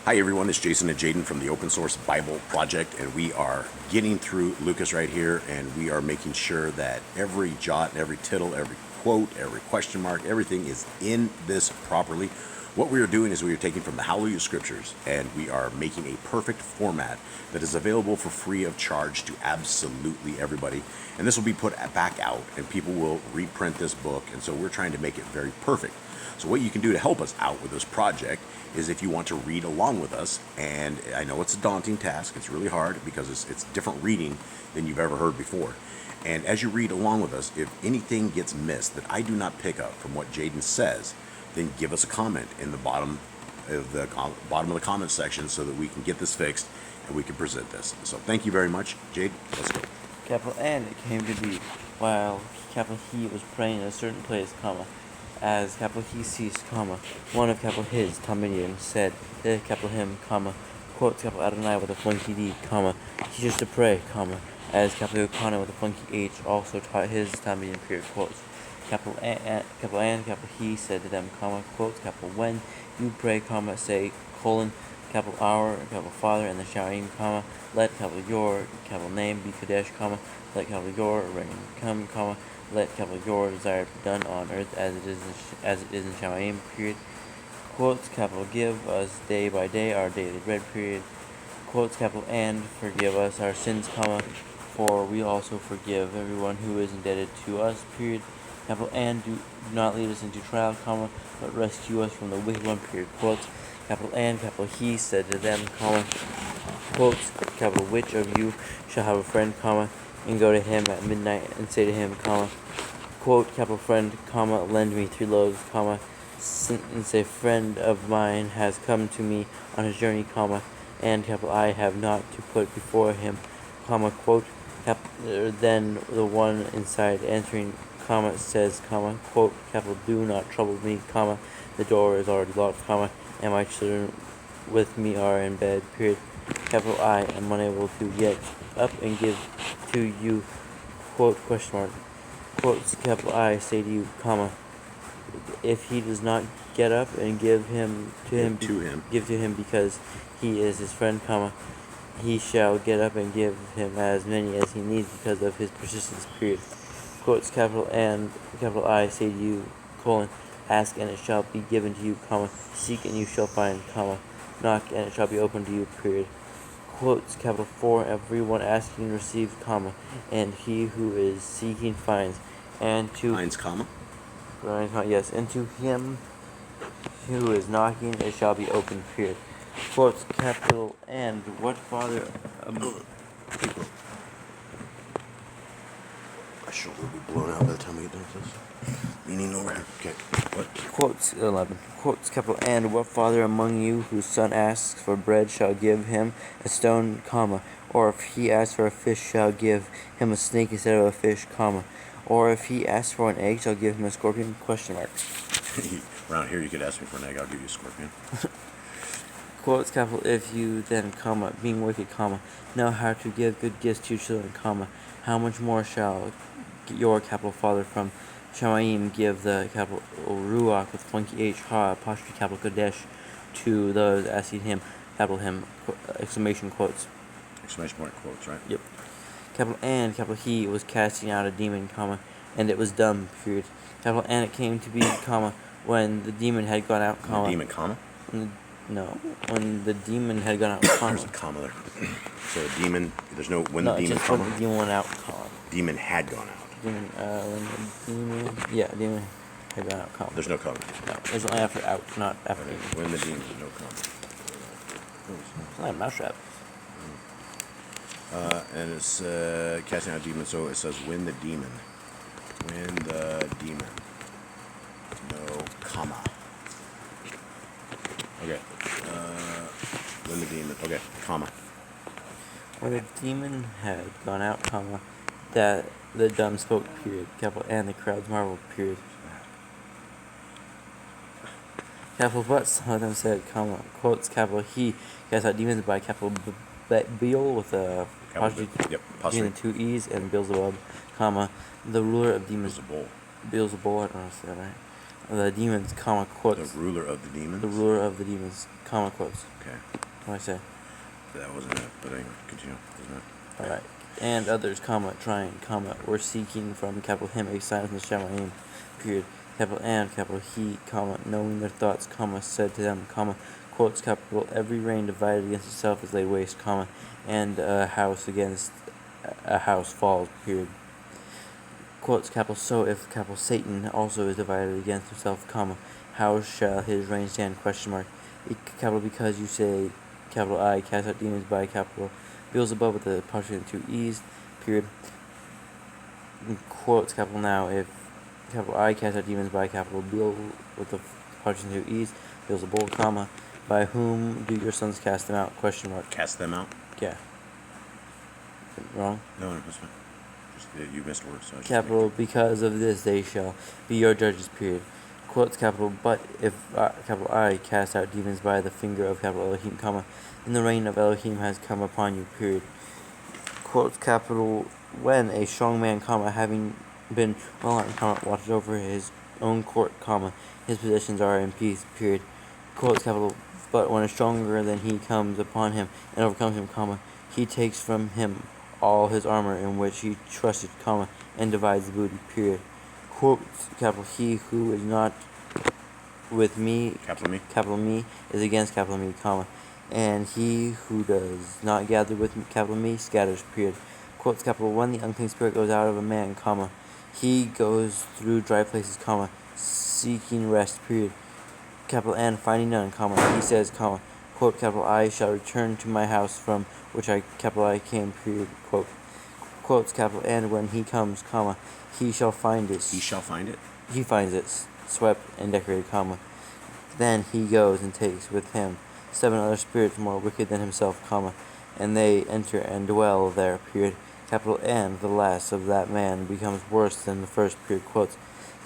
Hi everyone, it's Jason and Jaden from the Open Source Bible Project, and we are getting through LUQAS right here, and we are making sure that every jot, every tittle, every quote, every question mark, everything is in this properly. What we are doing is we are taking from the Hallelujah Scriptures, and we are making a perfect format that is available for free of charge to absolutely everybody. And this will be put back out, and people will reprint this book, and so we're trying to make it very perfect. So what you can do to help us out with this project is if you want to read along with us, and I know it's a daunting task, it's really hard because it's different reading than you've ever heard before. And as you read along with us, if anything gets missed that I do not pick up from what Jaden says, then give us a comment in the bottom of the comment section so that we can get this fixed and we can present this. So thank you very much. Jade, let's go. And it came to be while he was praying in a certain place, as he ceased, one of his, Tominian, said to him, quotes Adonai with a flunky D, teach us to pray, as Ukana with a flunky H also taught his Tominian period, quotes. He said to them, quotes, when you pray, say, our, Father, and the Shaim, let, your, name be Kadesh, let, your reign come, let, your desire be done on earth as it is in Shaim, period. Quotes, give us day by day our daily bread, period. Quotes, and forgive us our sins, for we also forgive everyone who is indebted to us, period. And do not lead us into trial, but rescue us from the wicked one, period. Quotes, and, he said to them, quotes, which of you shall have a friend, and go to him at midnight and say to him, quote, friend, lend me 3 loaves, since a friend of mine has come to me on his journey, and, I have not to put before him, quote, then the one inside answering, says, quote, do not trouble me, the door is already locked, and my children with me are in bed, period. I am unable to get up and give to you, quote, question mark, quotes, I say to you, if he does not get up and give to him because he is his friend, he shall get up and give him as many as he needs because of his persistence, period. Quotes, and, I say to you, ask and it shall be given to you, seek and you shall find, knock and it shall be opened to you, period. Quotes, for everyone asking receives, and he who is seeking finds, and to yes, and to him who is knocking it shall be opened, period. Quotes, and what father My shoulder will be blown out by the time we get done with this. Leaning over here. Okay. What? Quotes 11. Quotes, and what father among you whose son asks for bread shall give him a stone, or if he asks for a fish shall give him a snake instead of a fish, or if he asks for an egg shall give him a scorpion, question mark. Around here you could ask me for an egg, I'll give you a scorpion. Quotes, if you then, being wicked, know how to give good gifts to your children, how much more shall your Father from Shamaim give the Ruach with funky H, apostrophe Kadesh to those asking him, him, exclamation quotes. Exclamation point quotes, right? Yep. And, he was casting out a demon, and it was dumb, period. And it came to be, when the demon had gone out, The demon, comma? No, when the demon had gone out, There's a comma there. So the demon, there's no, when the demon, when the demon went out, Demon had gone out. Demon had gone out, There's no comma. No, it's only after out, not after demon. When the demon, no comma. It's not a mousetrap. And it's casting out demons, so it says when the demon. When the demon. No comma. Okay. When the demon. Okay, comma. When the demon had gone out, that the dumb spoke, period. And the crowds marveled, period. But some of them said, quotes, he cast out demons by Beel with a apostrophe between the 2 E's and Beelzebub, the ruler of demons. Beelzebul. Beelzebul, I don't know if I said that right. the demons, comma, quotes. The ruler of the demons. The ruler of the demons, comma, quotes. Okay. What I say? That wasn't it. But anyway, continue. Doesn't matter. All right. And others, comma, trying, comma, or seeking from capital him a sign from the Shamaim, period. Capital and capital he, comma, knowing their thoughts, comma, said to them, comma, quotes, capital, every reign divided against itself is laid waste, comma, and a house against a house falls, period. Quotes, capital, so if capital Satan also is divided against himself, comma, how shall his reign stand, question mark. Capital, because you say, capital I, cast out demons by capital Beelzebub with the apostrophe and 2 E's, period. Quotes, capital, now if capital I cast out demons by capital Beel with the apostrophe and 2 E's, Beelzebub, comma, by whom do your sons cast them out, question mark. Cast them out? Yeah. Wrong? No, that's fine. Just you missed words. So Capital, because of this they shall be your judges, period. Quotes, capital, but if capital I cast out demons by the finger of capital Elohim, comma, then the reign of Elohim has come upon you, period. Quotes, capital, when a strong man, comma, having been well armed, comma, watches over his own court, comma, his possessions are in peace, period. Quotes, capital, but when a stronger than he comes upon him and overcomes him, comma, he takes from him all his armor in which he trusted, comma, and divides the booty, period. Quotes, capital, he who is not with me, capital me, is against capital me, comma, and he who does not gather with me, capital me, scatters, period. Quotes, capital, when the unclean spirit goes out of a man, comma, he goes through dry places, comma, seeking rest, period. Capital, and finding none, comma, he says, comma, quote, capital, I shall return to my house from which capital I came, period, quote. Quotes, capital, and when he comes, comma, he shall find it. He shall find it? He finds it, swept and decorated, comma. Then he goes and takes with him 7 other spirits more wicked than himself, comma, and they enter and dwell there, period. Capital, and the last of that man becomes worse than the first, period, quotes.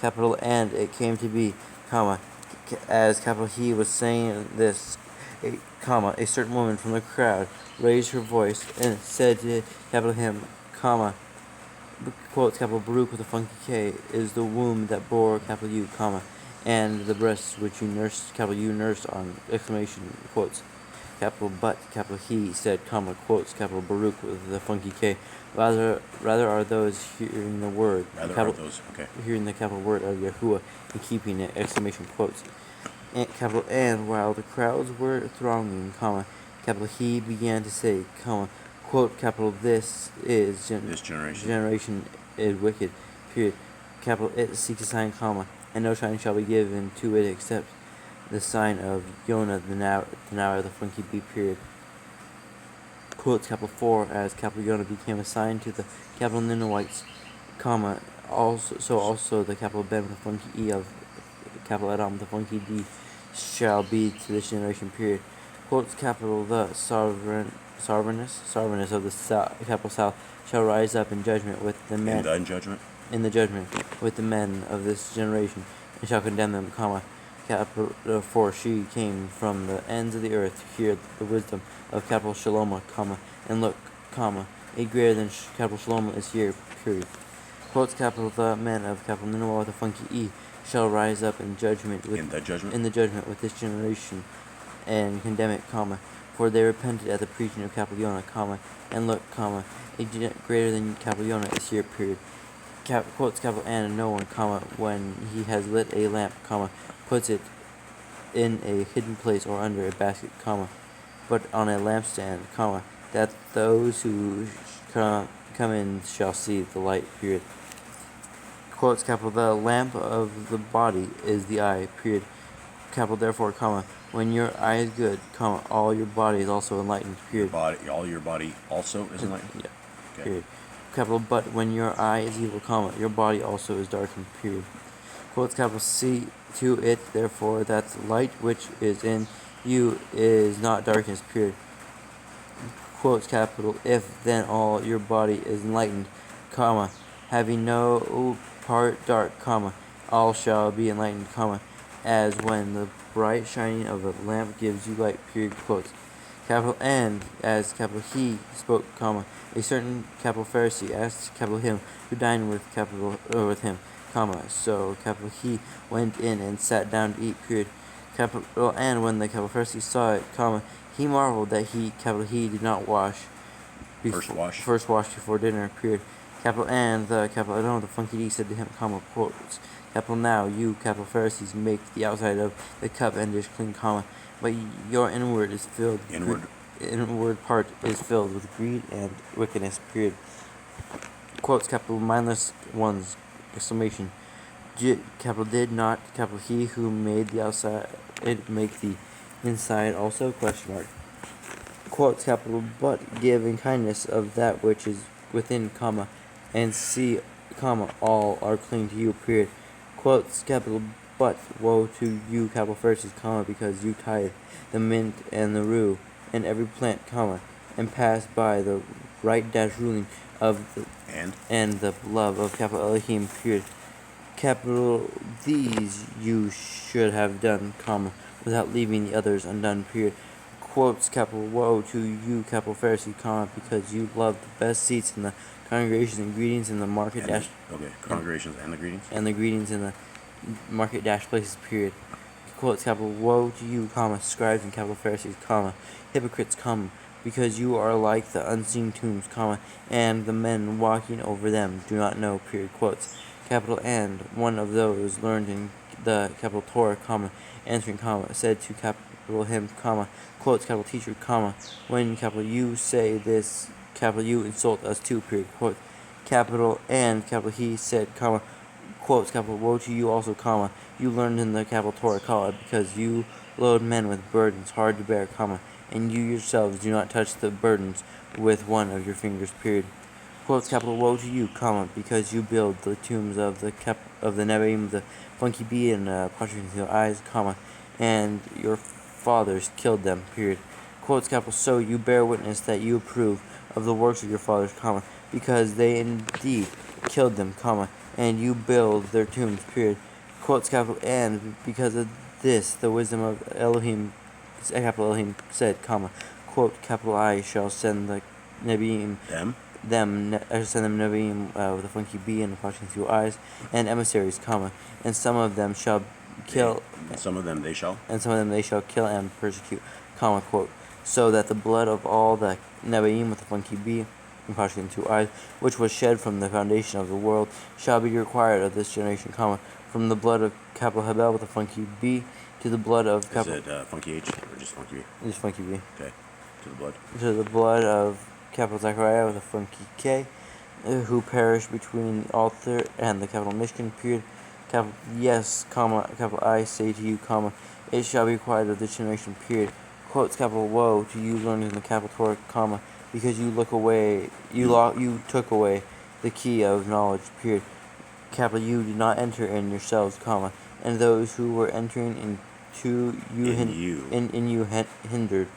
Capital, and it came to be, comma, as capital he was saying this, a certain woman from the crowd raised her voice and said to capital him, comma, quotes, capital, Baruch with a funky K is the womb that bore capital U, comma, and the breasts which you nursed, capital U nursed on, exclamation, quotes. Capital, but capital he said, comma, quotes, capital Baruch with the funky K. Rather are those hearing the word, hearing the capital word of Yahuwah and keeping it, exclamation, quotes. And, capital, and while the crowds were thronging, comma, capital he began to say, comma, quote, capital, this generation is wicked, period. Capital, it seeks a sign, comma, and no sign shall be given to it except the sign of Yonah, the now of the funky B, period. Quotes, capital, for as capital Yonah became a sign to the capital Ninevites, comma, also the capital Ben with the funky E of capital Adam with the funky D shall be to this generation, period. Quotes, capital, the sovereignness of the capital South shall rise up in judgment with the men. In the judgment with the men of this generation, and shall condemn them, comma, capital, for she came from the ends of the earth to hear the wisdom of capital Shalom, comma, and look, comma, a greater than capital Shalom is here, period. Quotes, capital, the men of capital Nineveh with a funky E shall rise up in judgment with in the judgment with this generation and condemn it, comma, for they repented at the preaching of capital Yonah, comma, and look, comma, a greater than capital Yonah is here, period. Quotes, capital, and no one, comma, when he has lit a lamp, comma, puts it in a hidden place or under a basket, comma, but on a lampstand, comma, that those who come in shall see the light, period. Quotes, capital, the lamp of the body is the eye, period. Capital, therefore, comma, when your eye is good, comma, all your body is also enlightened, period. All your body also is enlightened? Yeah, okay. Period. Capital, but when your eye is evil, comma, your body also is darkened, period. Quotes, capital, see to it, therefore, that the light which is in you is not darkness, period. Quotes, capital, if then all your body is enlightened, comma, having no part dark, comma, all shall be enlightened, comma, as when the bright shining of a lamp gives you light, period, quotes. Capital, and as capital he spoke, comma, a certain capital Pharisee asked capital him who dined with capital with him, comma, so, capital he went in and sat down to eat, period. Capital and when the capital Pharisee saw it, comma, he marveled that he did not first wash before dinner, period. Capital and the capital I don't know the funky D said to him, comma, quotes. Capital now, you, capital Pharisees, make the outside of the cup and dish clean, comma, but your inward part is filled with greed and wickedness, period. Quotes, capital mindless ones, exclamation. Capital did not, capital he who made the outside make the inside also, question mark. Quotes, capital but give in kindness of that which is within, comma, and see, comma, all are clean to you, period. Quotes, capital but woe to you, capital Pharisees, comma, because you tithe the mint and the rue and every plant, comma, and pass by the right dash ruling of the and the love of capital Elohim, period. Capital these you should have done, comma, without leaving the others undone, period. Quotes, capital woe to you, capital Pharisee, comma, because you love the best seats in the congregations and greetings in the market dash congregations and the greetings in the market dash places, period. Quotes, capital woe to you, comma, scribes and capital Pharisees, comma, hypocrites, comma, because you are like the unseen tombs, comma, and the men walking over them do not know, period. Quotes, capital and one of those learned in the capital Torah, comma, answering, comma, said to capital him, comma, quotes, capital teacher, comma, when capital you say this, capital you insult us too, period. Quote, capital and capital he said, comma, quotes, capital woe to you also, comma, you learned in the capital Torah, comma, because you load men with burdens hard to bear, comma, and you yourselves do not touch the burdens with one of your fingers, period. Quotes, capital woe to you, comma, because you build the tombs of the Nevi'im, the funky bee and pottery into your eyes, comma, and your fathers killed them, period. Quotes, capital so you bear witness that you approve of the works of your fathers, comma, because they indeed killed them, comma, and you build their tombs, period. Quotes, capital and because of this the wisdom of Elohim, capital Elohim said, comma, quote, capital I shall send the Nevi'im I shall send them Nevi'im with a funky bee and watching through eyes, and emissaries, comma, and some of them shall kill, and some of them they shall kill and persecute, comma, quote, so that the blood of all the Nevi'im with the funky bee and watching through eyes, which was shed from the foundation of the world, shall be required of this generation, comma, from the blood of capital Habel with the funky bee to the blood of capital. Is it funky H or just funky B? Just funky bee. Okay. To the blood. To the blood of capital Zechariah with a funky K, who perished between the altar and the capital Mishkan, period. Capital yes, comma, capital I say to you, comma, it shall be required of this generation, period. Quotes, capital woe to you learned in the capital Torah, comma, because you took away the key of knowledge, period. Capital you did not enter in yourselves, comma, and those who were entering into you hindered,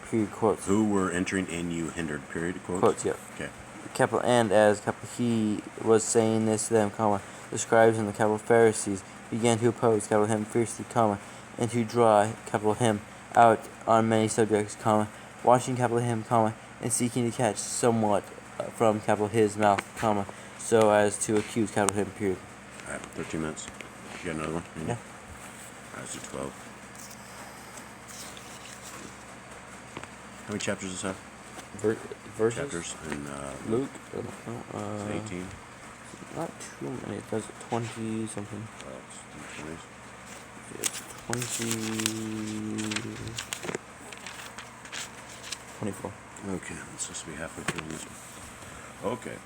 period. Quotes. Who were entering in you hindered, period. Quotes. Quotes, yeah. Okay. Capital and as capital he was saying this to them, comma, the scribes and the capital Pharisees began to oppose capital him fiercely, comma, and to draw capital him out on many subjects, comma, watching capital him, comma, and seeking to catch somewhat from capital his mouth, comma, so as to accuse capital him, period. Alright, 13 minutes. You got another one? Yeah. Alright, let's do 12. How many chapters does this have? Verses? Chapters in Luke? 18? Not too many. It does 20 something. It's 24. Okay, it's supposed to be halfway through this one. Okay.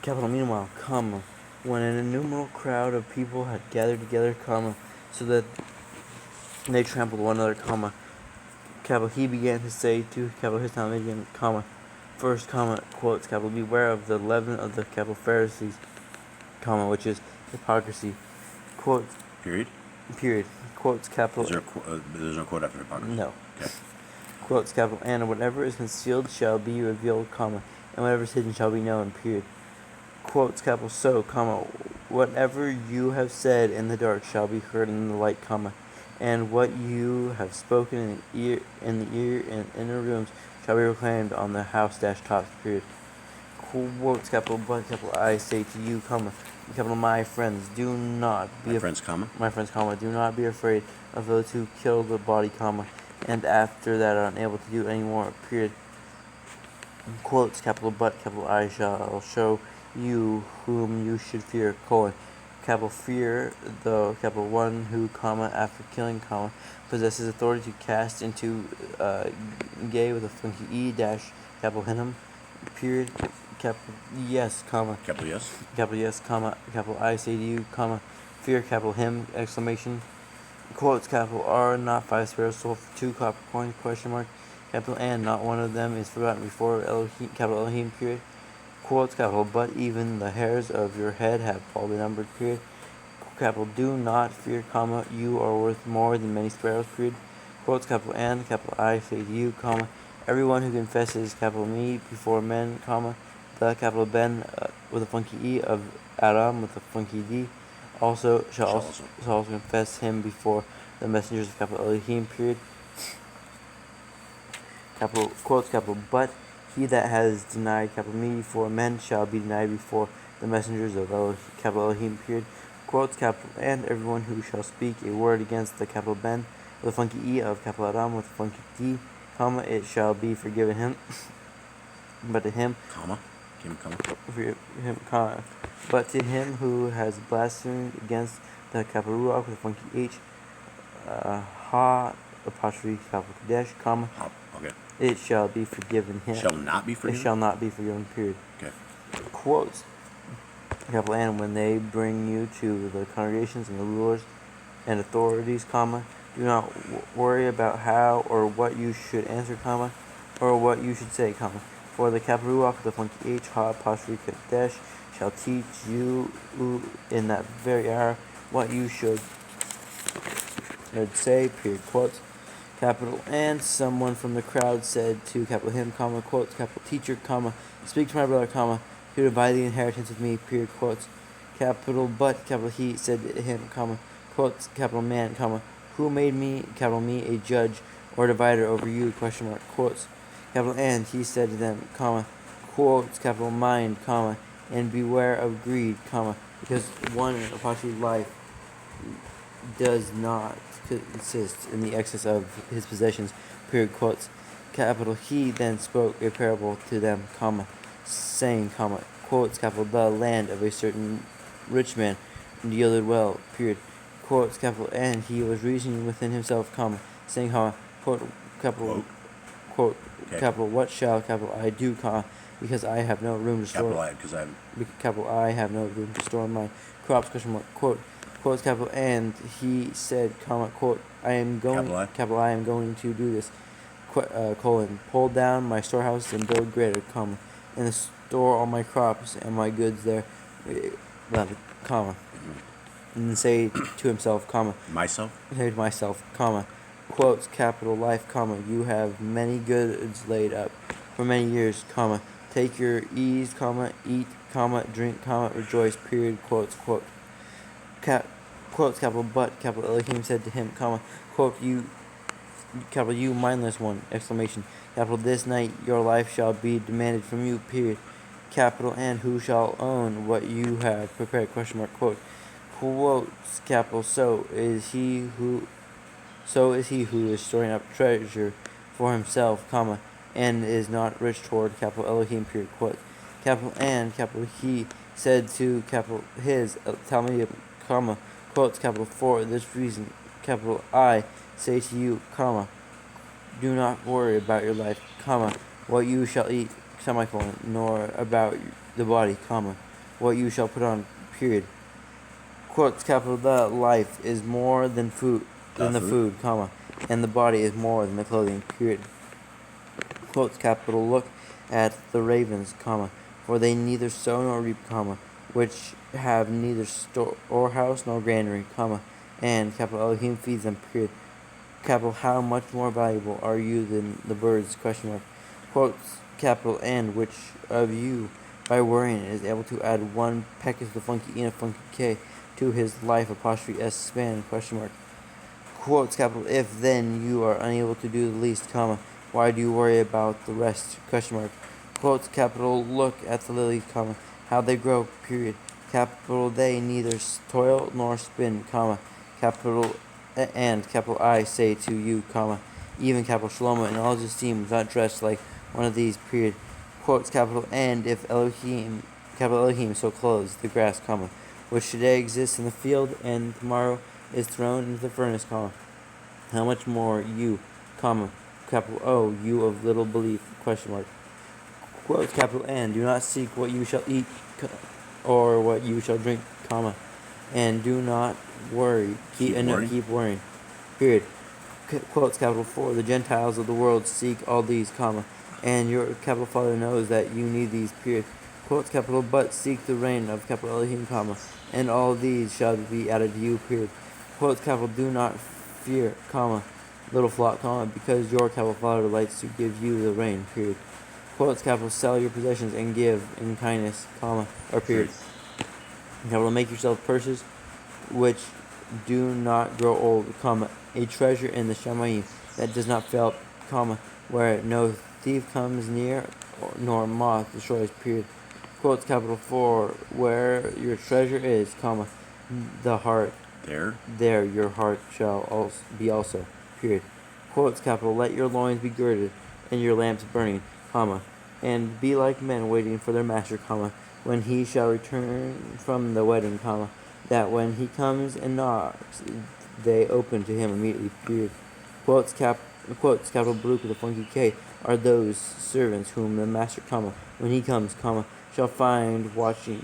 Capital meanwhile, comma, when an innumerable crowd of people had gathered together, comma, so that they trampled one another, comma, capital he began to say to capital his now again, comma, first, comma, quotes, capital beware of the leaven of the capital Pharisees, comma, which is hypocrisy, quotes, period, quotes, capital. There's no quote after hypocrisy? No. Okay. Quotes, capital, and whatever is concealed shall be revealed, comma, and whatever is hidden shall be known, period. Quotes, capital so, comma, whatever you have said in the dark shall be heard in the light, comma, and what you have spoken in the inner rooms shall be proclaimed on the house dash tops, period. Quotes, capital but, capital I say to you, comma, capital my friends, do not be My friends, comma. my friends, comma, do not be afraid of those who kill the body, comma, and after that are unable to do any more, period. Quotes, capital but, capital I shall show you whom you should fear, colon, capital fear, the capital one who, comma, after killing, comma, possesses authority to cast into gay with a funky E dash, capital him, period, capital yes, comma, Capital yes. capital yes, comma, capital I say to you, comma, fear, capital him, exclamation, quotes, capital R, not 5 sparrows sold for 2 copper coins, question mark, capital and not one of them is forgotten before Elohim, capital Elohim, period, quotes, capital but even the hairs of your head have all been numbered, period, capital do not fear, comma, you are worth more than many sparrows, period, quotes, capital and, capital I say to you, comma, everyone who confesses, capital me, before men, comma, the capital Ben with a funky E of Adam with a funky D, also shall also confess him before the messengers of capital Elohim, period. Capital quotes, capital but he that has denied capital me before men shall be denied before the messengers of capital Elohim, period. Quotes, capital and everyone who shall speak a word against the capital Ben with a funky E of capital Adam with a funky D, comma, it shall be forgiven him. But to him, Comma. Comma. But to him who has blasphemed against the capital Ruach with a funky H, ha apostrophe capital Kadesh, comma, Okay. it shall be forgiven him. Shall not be forgiven. It shall not be forgiven. Period. Okay. Quotes. Capital and when they bring you to the congregations and the rulers and authorities, comma, do not worry about how or what you should answer, comma, or what you should say, comma. For the capital Ruach, the funky H, ha apostrophe Kadesh, shall teach you in that very hour what you should say, period, quotes, capital and someone from the crowd said to capital him, comma, quotes, capital teacher, comma, speak to my brother, comma, to divide the inheritance with me, period, quotes, capital but, capital he said to him, comma, quotes, capital man, comma, who made me, capital me, a judge or divider over you, question mark, quotes, capital and he said to them, comma, quotes, capital mind, comma, and beware of greed, comma, because one apostrophe life does not consist in the excess of his possessions, period, quotes, capital he then spoke a parable to them, comma, saying, comma, quotes, capital the land of a certain rich man yielded well, period, quotes, capital and he was reasoning within himself, comma, saying, comma, quote, capital quote, okay. Capital what shall capital I do, comma, because I have no room to store. Capital I have no room to store my crops, question mark, quote, quotes, capital and he said, comma, quote, I am going, capital I am going to do this, colon, pull down my storehouse and build greater, comma, and store all my crops and my goods there, comma, and say to himself, comma, say to myself, comma, quotes, capital life, comma, you have many goods laid up for many years, comma, take your ease, comma, eat, comma, drink, comma, rejoice, period, quotes, quote, quotes, capital but, capital Elohim said to him, comma, quote, you, capital you mindless one, exclamation, capital this night your life shall be demanded from you, period, capital and who shall own what you have prepared, question mark, quote, quotes, capital so is he who is storing up treasure for himself, comma, and is not rich toward capital Elohim, period, quote, capital and, capital he said to capital his, Talmud, comma, quotes, capital for this reason, capital I say to you, comma, do not worry about your life, comma, what you shall eat, semicolon, nor about the body, comma, what you shall put on, period, quotes, capital the life is more than food, the food, comma, and the body is more than the clothing, period, quotes, capital look at the ravens, comma, for they neither sow nor reap, comma, which have neither storehouse nor granary, comma, and capital Elohim feeds them, period, capital how much more valuable are you than the birds, question mark, quotes, capital and which of you by worrying is able to add one peck of the funky E and a funky K to his life, apostrophe S span, question mark, quotes, capital if then you are unable to do the least, comma, why do you worry about the rest, question mark, Quotes capital Look at the lilies, comma, how they grow, period. Capital They neither toil nor spin, comma, capital and capital I say to you, comma, even capital Shlomo in all his esteem was not dressed like one of these, period. Quotes capital And if Elohim, capital Elohim, so clothes the grass, comma, which today exists in the field and tomorrow is thrown into the furnace, comma, how much more you, comma, capital O, you of little belief, question mark. Quotes capital And do not seek what you shall eat or what you shall drink, comma, and do not worry. Keep worrying. Keep worrying. Period. Quotes capital For the Gentiles of the world seek all these, comma, and your capital Father knows that you need these. Period. Quotes capital But seek the reign of capital Elohim, comma, and all these shall be added to you. Period. Quotes capital Do not fear, comma, little flock, comma, because your capital Father delights to give you the reign. Period. Quotes capital Sell your possessions and give in kindness, comma, or period. Capital Make yourself purses which do not grow old, comma, a treasure in the Shamayim that does not fail, comma, where no thief comes near nor moth destroys, period. Quotes capital For where your treasure is, comma, the heart, there your heart shall also be also, period. Quotes capital Let your loins be girded and your lamps burning, comma, and be like men waiting for their master, comma, when he shall return from the wedding, comma, that when he comes and knocks, they open to him immediately, period. Quotes capital Baruch with a funky K are those servants whom the master, comma, when he comes, comma, shall find watching,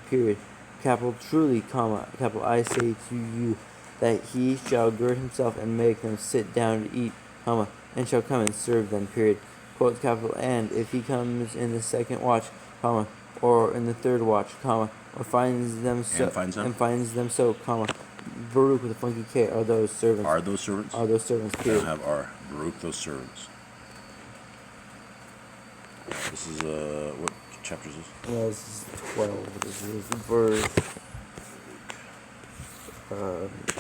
period. Capital Truly, comma, capital I say to you that he shall gird himself and make them sit down to eat, comma, and shall come and serve them, period. Quotes capital And if he comes in the second watch, comma, or in the third watch, comma, or finds them so, comma, Baruch with a funky K are those servants. Are those servants? Are those servants, I period. don't have R. Baruch those servants. This is what chapter is this? This is 12. This is verse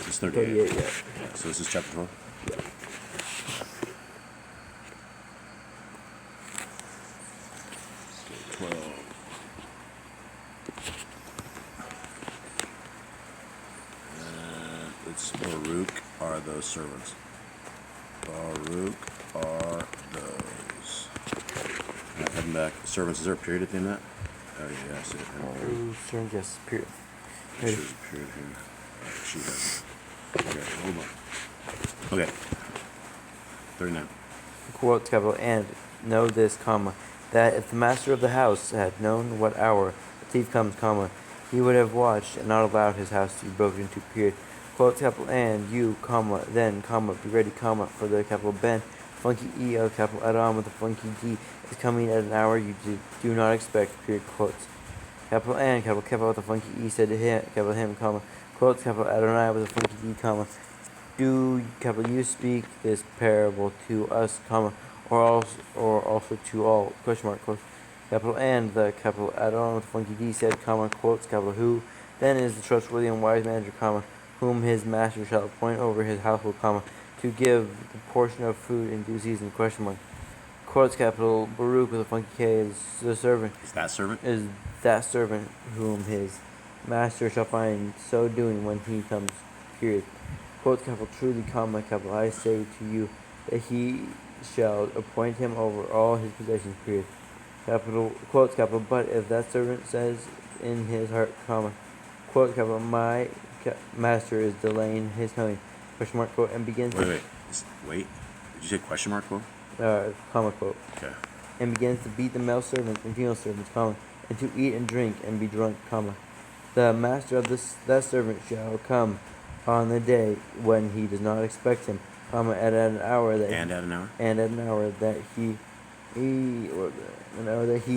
It's 38. yeah. So this is chapter 12? Yeah. Okay, 12. It's Baruch are those servants. Baruch are those. Now, heading back. Servants, is there a period at the end of that? Oh, yeah, I see it. Servants, yes, period. There's a period here. She has. Okay, hold on. Okay. 39. Quotes capital And know this, comma, that if the master of the house had known what hour the thief comes, comma, he would have watched and not allowed his house to be broken into, period. Quotes capital And you, comma, then, comma, be ready, comma, for the capital Ben, funky E of capital Adam with a funky D is coming at an hour you do not expect, period. Quotes capital And capital Keva with a funky E said to him, capital him, comma, quotes capital Adonai with a funky D, comma, do capital you speak this parable to us, comma, or also to all, question mark, quotes capital And the capital Adon with a funky D said, comma, quotes capital Who then is the trustworthy and wise manager, comma, whom his master shall appoint over his household, comma, to give the portion of food in due season, question mark. Quotes capital Baruch with a funky K is the servant. Is that servant? Is that servant whom his master shall find so doing when he comes, period. Quotes capital Truly, comma, capital I say to you that he shall appoint him over all his possessions, period. Capital quotes capital But if that servant says in his heart, comma, quotes capital My master is delaying his coming, question mark, quote, and begins Wait. Did you say question mark, quote? Comma, quote. Okay. And begins to beat the male servants and female servants, comma, and to eat and drink and be drunk, comma. The master of that servant shall come on the day when he does not expect him, comma, at an hour that he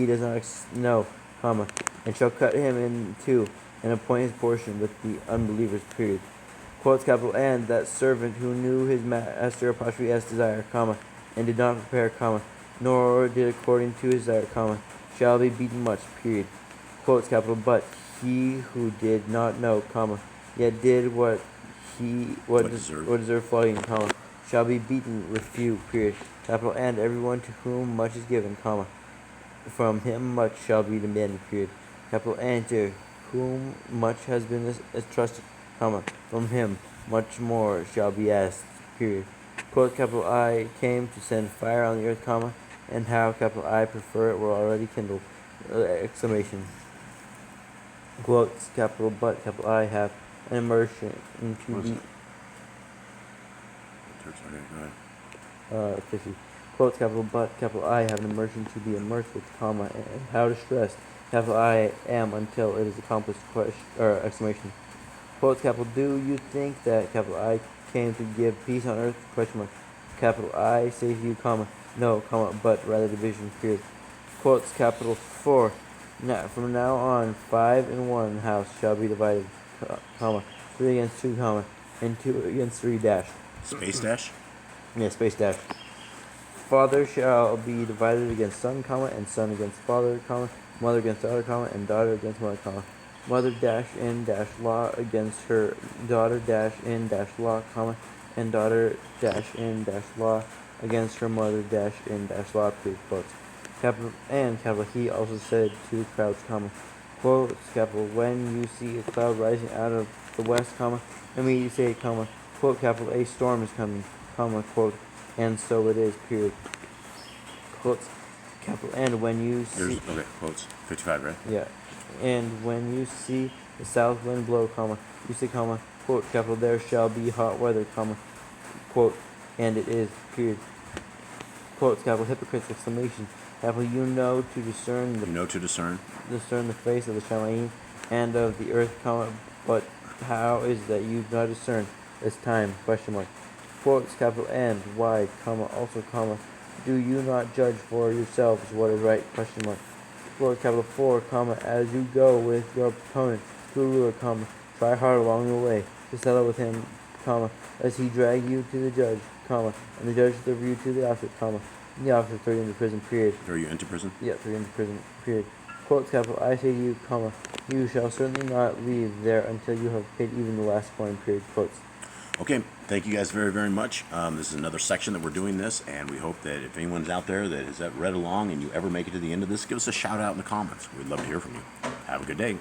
does not know, comma, and shall cut him in two and appoint his portion with the unbelievers, period. Quotes capital And that servant who knew his master apostrophe S desire, comma, and did not prepare, comma, nor did according to his desire, comma, shall be beaten much, period. Quotes capital But he who did not know, comma, yet did what deserved flogging, comma, shall be beaten with few, period. Capital And everyone to whom much is given, comma, from him much shall be demanded, period. Capital N, to whom much has been entrusted, comma, from him much more shall be asked, period. Quote, capital I came to send fire on the earth, comma, and how, capital I prefer it were already kindled, exclamation. Quotes, capital but, capital I have an immersion into What is the it? Okay, go ahead. 50. Quotes, capital but, capital I have an immersion to be immersed with, comma, and how distressed, capital I am until it is accomplished, question, or exclamation. Quotes, capital, do you think that, capital I came to give peace on earth, question mark. Capital I say to you, comma, no, comma, but rather division, period. Quotes, capital 4. Now, from now on, 5 in one house shall be divided, comma, 3 against 2, comma, and 2 against 3, dash. Space dash? Yeah, space dash. Father shall be divided against son, comma, and son against father, comma, mother against daughter, comma, and daughter against mother, comma. Mother dash in dash law against her daughter dash in dash law, comma, and daughter dash in dash law against her mother dash in dash law, period, quotes. Capital and capital he also said to the crowds, comma, quotes, capital, when you see a cloud rising out of the west, comma, immediately say, comma, quote, capital, a storm is coming, comma, quote, and so it is, period. Quotes, capital, and when you see, Okay, quotes. 55, right? yeah, and when you see the south wind blow, comma, you say, comma, quote, capital, there shall be hot weather, comma, quote, and it is, period. Quotes, capital, hypocrites, exclamation, capital, you know to discern You know to discern. the face of the Shamayim and of the earth, comma, but how is that you do not discern this time, question mark. Quotes, capital, and why, comma, also, comma, do you not judge for yourselves what is right, question mark. Quotes, capital 4, comma, as you go with your opponent to a ruler, comma, try hard along the way to settle with him, comma, lest he drag you to the judge, comma, and the judge deliver you to the officer, comma, and the officer throw you into prison, period. Throw you into prison? Yeah, throw you into prison, period. Quotes, capital, I say to you, comma, you shall certainly not leave there until you have paid even the last coin, period, quotes. Okay, thank you guys very, very much. This is another section that we're doing this, and we hope that if anyone's out there that has read along and you ever make it to the end of this, give us a shout out in the comments. We'd love to hear from you. Have a good day.